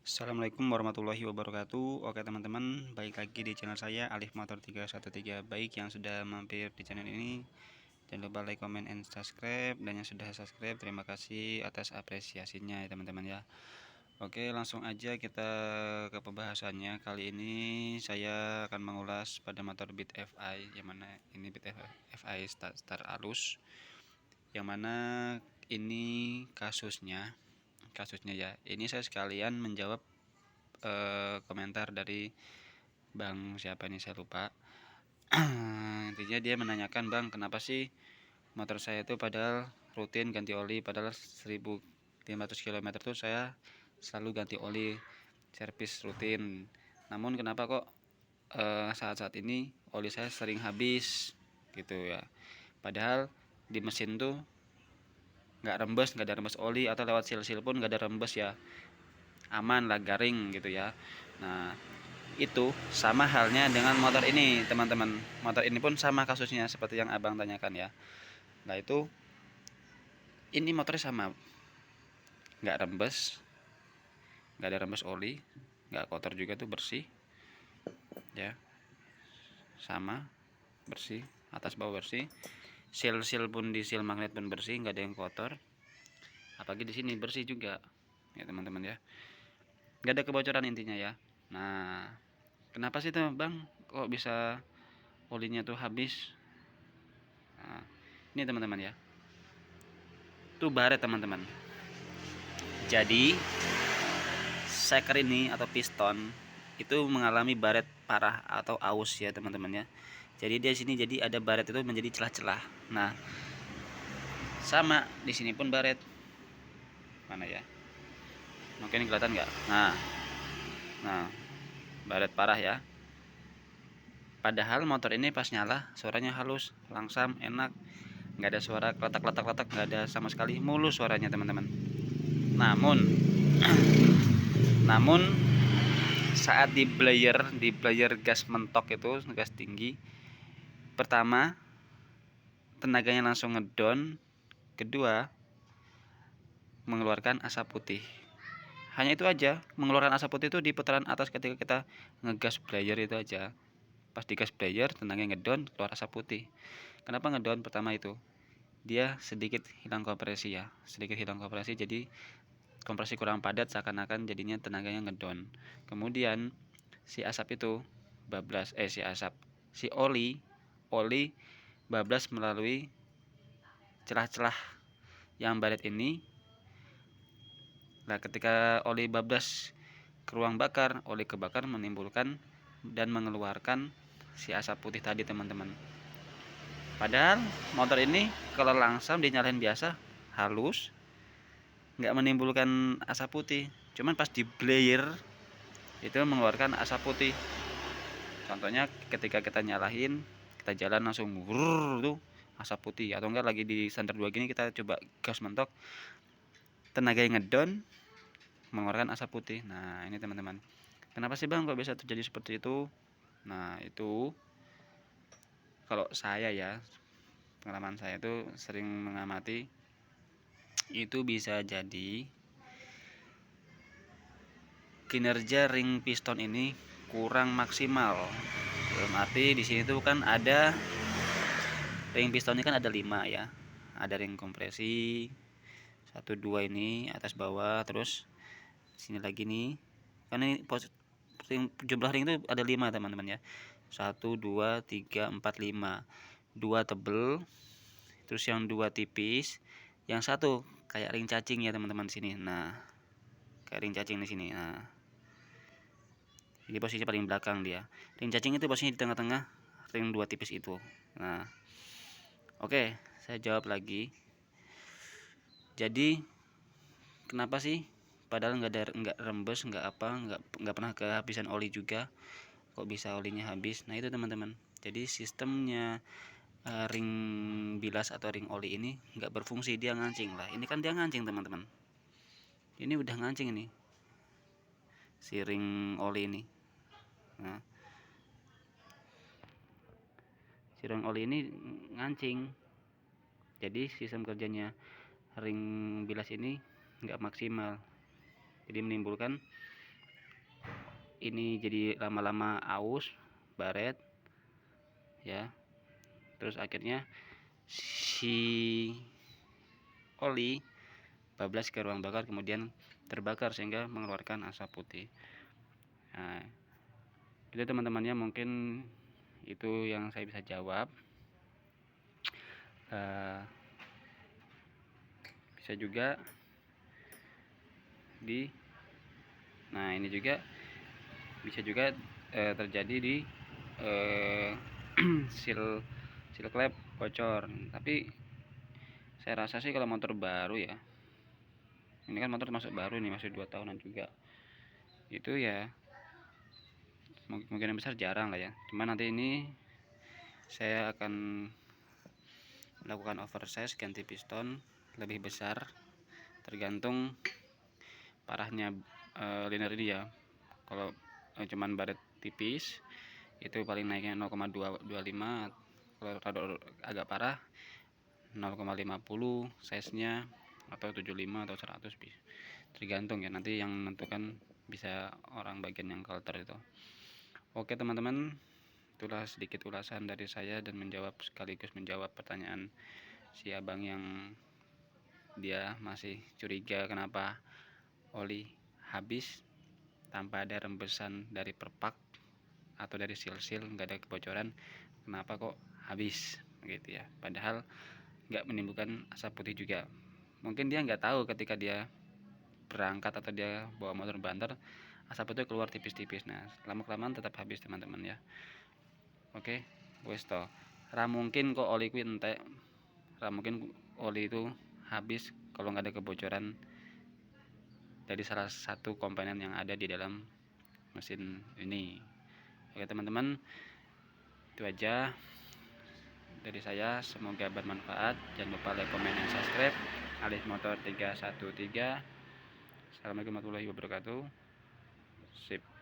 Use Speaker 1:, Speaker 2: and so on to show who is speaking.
Speaker 1: Assalamualaikum warahmatullahi wabarakatuh. Oke teman-teman, balik lagi di channel saya Alif Motor 313. Baik yang sudah mampir di channel ini, jangan lupa like, comment, and subscribe. Dan yang sudah subscribe, terima kasih atas apresiasinya ya teman-teman ya. Oke, langsung aja kita ke pembahasannya. Kali ini saya akan mengulas pada motor Beat FI, yang mana ini Beat FI Star Alus, yang mana ini kasusnya ya. Ini saya sekalian menjawab komentar dari bang siapa ini saya lupa. Intinya dia menanyakan, bang, kenapa sih motor saya itu padahal rutin ganti oli, padahal 1500 km tuh saya selalu ganti oli, servis rutin, namun kenapa kok saat-saat ini oli saya sering habis gitu ya, padahal di mesin tuh nggak ada rembes oli, atau lewat sil-sil pun nggak ada rembes ya, aman lah, garing gitu ya. Nah, itu sama halnya dengan motor ini teman-teman. Motor ini pun sama kasusnya seperti yang abang tanyakan ya. Nah itu, ini motornya sama, nggak rembes, nggak ada rembes oli, nggak kotor juga, tuh bersih ya, sama bersih, atas bawah bersih, seal pun, di seal magnet pun bersih, nggak ada yang kotor, apalagi di sini bersih juga ya teman-teman ya, nggak ada kebocoran intinya ya. Nah, kenapa sih tuh bang kok bisa olinya tuh habis? Nah, ini teman-teman ya, tuh baret teman-teman. Jadi seker ini atau piston itu mengalami baret parah atau aus ya teman-teman ya. Jadi di sini jadi ada baret itu menjadi celah-celah. Nah, sama di sini pun baret. Mana ya? Mungkin kelihatan nggak? Nah, baret parah ya. Padahal motor ini pas nyala suaranya halus, langsam, enak, nggak ada suara kletak-kletak-kletak, nggak ada sama sekali, mulus suaranya teman-teman. Namun, namun saat di player gas mentok itu, gas tinggi, pertama tenaganya langsung ngedon, kedua mengeluarkan asap putih. Hanya itu aja, mengeluarkan asap putih itu di putaran atas ketika kita ngegas player itu aja. Pas digas player tenaganya ngedon, keluar asap putih. Kenapa ngedon? Pertama itu dia sedikit hilang kompresi ya, jadi kompresi kurang padat, seakan-akan jadinya tenaganya ngedon. Kemudian si asap itu bablas, si oli bablas melalui celah-celah yang baret ini. Nah, ketika oli bablas ke ruang bakar, oli kebakar menimbulkan dan mengeluarkan si asap putih tadi teman-teman. Padahal motor ini kalau langsam dinyalain biasa, halus, nggak menimbulkan asap putih. Cuman pas di blare itu mengeluarkan asap putih. Contohnya ketika kita nyalain, kita jalan langsung wurr tuh asap putih. Atau enggak lagi di standar 2 gini, kita coba gas mentok, tenaga yang ngedon, mengeluarkan asap putih. Nah, ini teman-teman. Kenapa sih bang kok bisa terjadi seperti itu? Nah, itu kalau saya ya, pengalaman saya itu sering mengamati, itu bisa jadi kinerja ring piston ini kurang maksimal. Dalam arti di sini tuh kan ada ring pistonnya kan ada 5 ya. Ada ring kompresi 1 2 ini atas bawah, terus sini lagi nih. Karena ini jumlah ring itu ada 5 teman-teman ya. 1 2 3 4 5. 2 tebel, terus yang 2 tipis, yang satu kayak ring cacing ya teman-teman sini. Nah, kayak ring cacing di sini. Nah, jadi posisi paling belakang dia. Ring cacing itu posisinya di tengah-tengah ring 2 tipis itu. Nah, oke, saya jawab lagi. Jadi kenapa sih padahal nggak rembes, nggak pernah kehabisan oli juga, kok bisa olinya habis? Nah itu teman-teman, jadi sistemnya ring bilas atau ring oli ini nggak berfungsi, dia ngancing lah. Ini kan dia ngancing teman-teman, ini udah ngancing ini si ring oli ini. Nah, si ring oli ini ngancing, jadi sistem kerjanya ring bilas ini nggak maksimal, jadi menimbulkan ini jadi lama-lama aus, baret ya. Terus akhirnya si oli bablas ke ruang bakar, kemudian terbakar sehingga mengeluarkan asap putih. Nah, itu teman-temannya, mungkin itu yang saya bisa jawab. Bisa juga nah ini juga bisa juga terjadi di seal klep bocor. Tapi saya rasa sih kalau motor baru ya, ini kan motor termasuk baru nih, masih 2 tahunan juga, itu ya mungkin besar jarang lah ya. Cuma nanti ini saya akan melakukan oversize, ganti piston lebih besar, tergantung parahnya liner ini ya. Kalau cuman baret tipis itu paling naiknya 0,225, kalau agak parah 0,50 size nya, atau 75 atau 100, tergantung ya, nanti yang menentukan bisa orang bagian yang kalter itu. Oke teman-teman, itulah sedikit ulasan dari saya dan sekaligus menjawab pertanyaan si abang yang dia masih curiga kenapa oli habis tanpa ada rembesan dari perpak atau dari seal-seal, nggak ada kebocoran, kenapa kok habis gitu ya, padahal nggak menimbulkan asap putih juga. Mungkin dia nggak tahu ketika dia berangkat atau dia bawa motor banter, asap itu keluar tipis-tipis. Nah, lama-kelamaan tetap habis teman-teman ya. Oke, wes to. Ra mungkin kok oli kuwi entek. Ra mungkin oli itu habis kalau nggak ada kebocoran dari salah satu komponen yang ada di dalam mesin ini. Oke teman-teman, itu aja dari saya, semoga bermanfaat. Jangan lupa like, comment, dan subscribe. Alif Motor 313. Assalamualaikum warahmatullahi wabarakatuh. Sip.